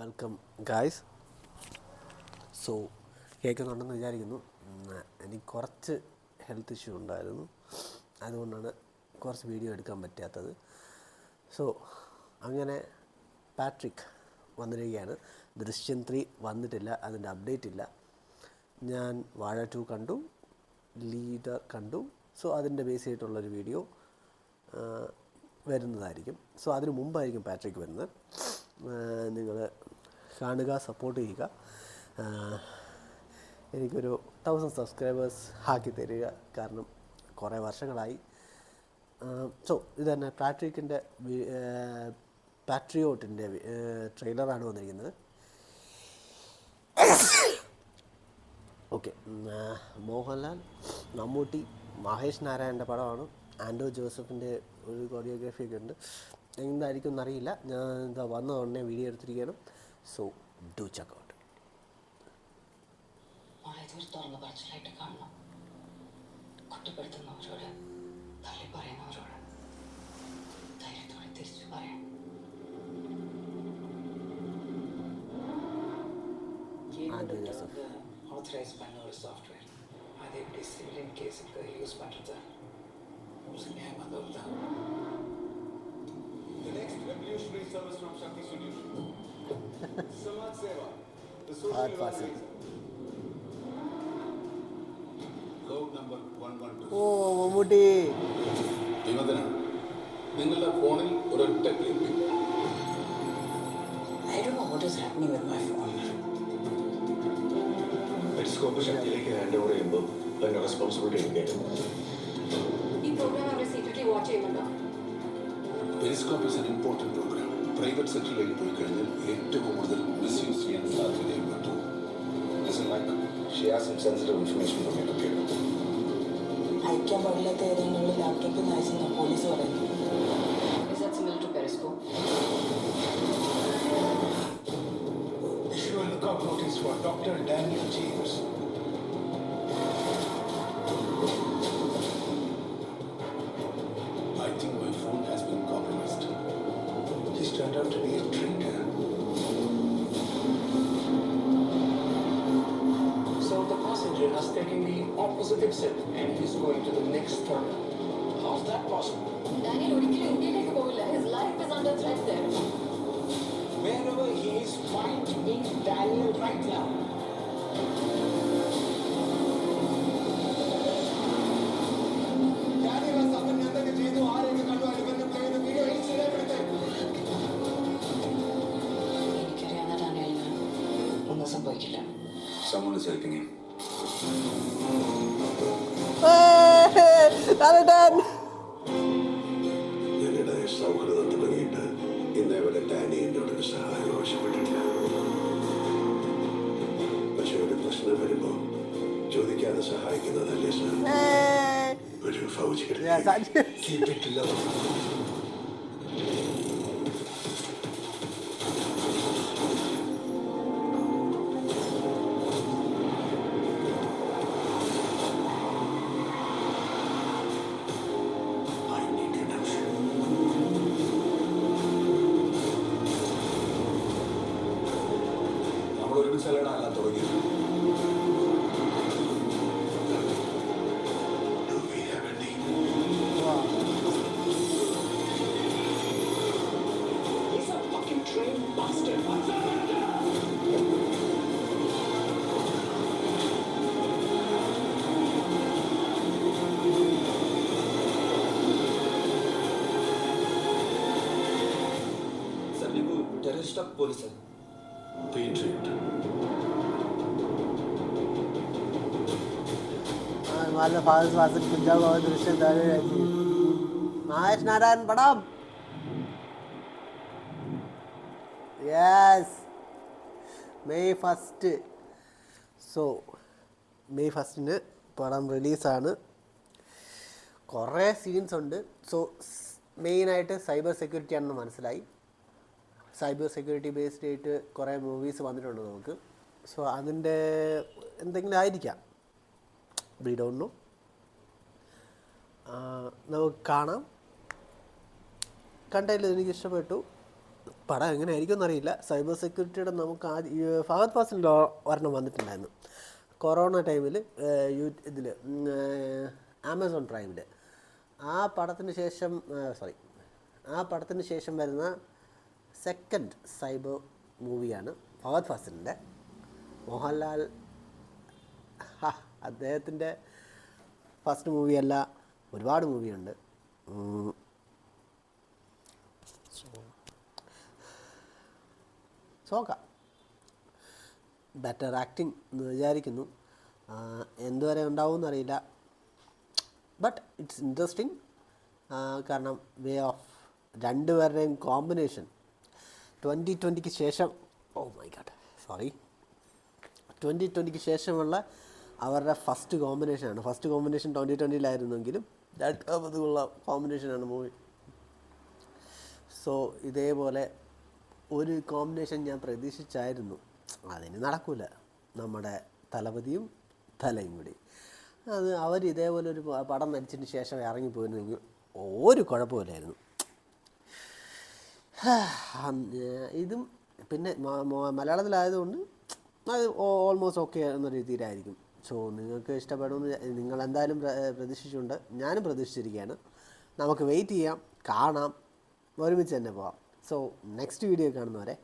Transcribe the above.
Welcome guys. So കേൾക്കുന്നുണ്ടെന്ന് വിചാരിക്കുന്നു. എനിക്ക് കുറച്ച് ഹെൽത്ത് ഇഷ്യൂ ഉണ്ടായിരുന്നു, അതുകൊണ്ടാണ് കുറച്ച് വീഡിയോ എടുക്കാൻ പറ്റാത്തത്. സോ അങ്ങനെ പാട്രിക് വന്നിരിക്കുകയാണ്. ദൃശ്യം 3 വന്നിട്ടില്ല, അതിൻ്റെ അപ്ഡേറ്റ് ഇല്ല. ഞാൻ വാഴ 2 കണ്ടു, ലീഡർ കണ്ടു. സോ അതിൻ്റെ ബേസ് ചെയ്തിട്ടുള്ളൊരു വീഡിയോ വരുന്നതായിരിക്കും. സോ അതിന് മുമ്പായിരിക്കും പാട്രിക് വരുന്നത്. നിങ്ങൾ കാണുക, സപ്പോർട്ട് ചെയ്യുക. എനിക്കൊരു 1000 സബ്സ്ക്രൈബേഴ്സ് ആക്കി തരിക, കാരണം കുറേ വർഷങ്ങളായി. സോ ഇത് തന്നെ പാട്രിയോട്ടിൻ്റെ ട്രെയിലറാണ് വന്നിരിക്കുന്നത്. ഓക്കെ, മോഹൻലാൽ, മമ്മൂട്ടി, മഹേഷ് നാരായണൻ്റെ പടമാണ്. ആൻഡോ ജോസഫിൻ്റെ ഒരു കൊറിയോഗ്രാഫിയൊക്കെ ഉണ്ട്. എന്തായിരിക്കും എന്നറിയില്ല. ഞാൻ എന്താ വന്ന ഉടനെ വീഡിയോ എടുത്തിരിക്കണം. So do check out. തുറന്ന് പറച്ചിലായിട്ട് കാണണം. കുറ്റപ്പെടുത്തുന്നവരോട്, തള്ളി പറയുന്നവരോട് ധൈര്യത്തോടെ തിരിച്ചു പറയാം. Authorized Bangalore software. அது எப்படி சிவிலியன் கேஸுக்கு யூஸ் பண்ணுறது? The next revolutionary service from Shakti Solutions. Samaj Seva, the social organization. Code number 112. ഓ മമ്മൂട്ടി, നിങ്ങളുടെ ഫോണിൽ ഒരൊറ്റ click. I don't know what is happening with my phone. Periscope ശക്തിയിലേക്ക് ഹാൻഡ് ഓവർ ചെയ്യുമ്പോൾ അതിൻ്റെ റെസ്പോൺസിബിലിറ്റി എടുക്കേണ്ടത്. ഈ പ്രോഗ്രാം അവർ സീക്രട്ടലി വാച്ച് ചെയ്യുന്നുണ്ടോ? Periscope is an important program. Private സെക്ടറിലേക്ക് പോയി കഴിഞ്ഞാൽ ഏറ്റവും കൂടുതൽ മിസ്യൂസ് ചെയ്യാൻ സാധ്യതയും പറ്റും. അയക്കാൻ പാടില്ലാത്ത ഏതെങ്കിലും ലാപ്ടോപ്പിൽ നിന്ന് അയച്ചെന്ന പോലീസ് പറയുന്നു. Is that similar to Periscope? Issue a lookout notice for Dr. Daniel James. I think my phone has been compromised. He's turned out to be a traitor. So the passenger has taken the opposite exit and he's going to the next terminal. How's that possible? Daniel ഒരിക്കലും ഇന്ത്യയിലേക്ക് പോകില്ല. His life is under threat there. Wherever he is, find me Daniel right now. Daniel has something എന്തൊക്കെ ചെയ്തു, ആരെയൊക്കെ കണ്ടു, ഇവരുടെ പ്ലേയുടെ video ഇൻസ്റ്റയിലെടുത്ത്. എനിക്കറിയാവുന്ന ഡാനിയലിന് ഒന്നും സംഭവിക്കില്ല. Someone is helping him. ഞങ്ങളുടെ സൗഹൃദം തുടങ്ങിയിട്ട് ഇന്നേവരെ ഡാനി എന്നോട് ഒരു സഹായം ആവശ്യപ്പെട്ടിട്ടില്ല. പക്ഷെ ഒരു പ്രശ്നം വരുമ്പോൾ ചോദിക്കാതെ സഹായിക്കുന്നതല്ലേ സാർ ഒരു ഫൗജിയുടെ ഒരുമിച്ചല്ലടാ തുടങ്ങിയത്. He's a fucking trained bastard. Sir ನೀವು terrorist police Patriot. Mahesh Narayan പടം. Yes, May 1. സോ മെയ് 1 പടം റിലീസാണ്. കുറേ സീൻസ് ഉണ്ട്. സോ മെയിനായിട്ട് സൈബർ സെക്യൂരിറ്റി ആണെന്ന് മനസ്സിലായി. സൈബർ സെക്യൂരിറ്റി ബേസ്ഡ് ആയിട്ട് കുറേ മൂവീസ് വന്നിട്ടുണ്ട് നമുക്ക്. സോ അതിൻ്റെ എന്തെങ്കിലും ആയിരിക്കാം, വി ഡോണ്ട് നോ. നമുക്ക് കാണാം. കണ്ടതിൽ എനിക്ക് ഇഷ്ടപ്പെട്ടു. പടം എങ്ങനെ ആയിരിക്കും എന്നറിയില്ല. സൈബർ സെക്യൂരിറ്റിയുടെ നമുക്ക് ഫഹദ് ഫാസിലിൻ്റെ ഒരെണ്ണം വന്നിട്ടുണ്ടായിരുന്നു കൊറോണ ടൈമിൽ ഇതിൽ ആമസോൺ പ്രൈമിൽ. ആ പടത്തിന് ശേഷം വരുന്ന സെക്കൻഡ് സൈബർ മൂവിയാണ് ഫഹദ് ഫാസിലിൻ്റെ. മോഹൻലാൽ അദ്ദേഹത്തിൻ്റെ ഫസ്റ്റ് മൂവിയല്ല, ഒരുപാട് മൂവിയുണ്ട്. നോക്കാം. ബെറ്റർ ആക്ടിങ് എന്ന് വിചാരിക്കുന്നു. എന്തുവരെ ഉണ്ടാവുമെന്നറിയില്ല. But it's interesting. കാരണം വേ ഓഫ് രണ്ടുപേരുടെയും കോമ്പിനേഷൻ 2020 ശേഷം 2020 ശേഷമുള്ള അവരുടെ ഫസ്റ്റ് കോമ്പിനേഷനാണ്. ഫസ്റ്റ് കോമ്പിനേഷൻ 2020 രണ്ടാമതുള്ള കോമ്പിനേഷനാണ് മൂവി. സോ ഇതേപോലെ ഒരു കോമ്പിനേഷൻ ഞാൻ പ്രതീക്ഷിച്ചായിരുന്നു. അതിന് നടക്കില്ല. നമ്മുടെ തലപതിയും തലയും കൂടി അവർ ഇതേപോലെ ഒരു പടം നടിച്ചതിന് ശേഷം ഇറങ്ങിപ്പോയിരുന്നെങ്കിൽ ഒരു കുഴപ്പമില്ലായിരുന്നു. ഇതും പിന്നെ മലയാളത്തിലായതുകൊണ്ട് അത് ഓൾമോസ്റ്റ് ഓക്കെ എന്ന രീതിയിലായിരിക്കും. സോ നിങ്ങൾക്ക് ഇഷ്ടപ്പെടുമെന്ന് നിങ്ങളെന്തായാലും പ്രതീക്ഷിച്ചുകൊണ്ട് ഞാനും പ്രതീക്ഷിച്ചിരിക്കുകയാണ്. നമുക്ക് വെയിറ്റ് ചെയ്യാം, കാണാം, ഒരുമിച്ച് തന്നെ പോവാം. സോ നെക്സ്റ്റ് വീഡിയോ കാണുന്നവരെ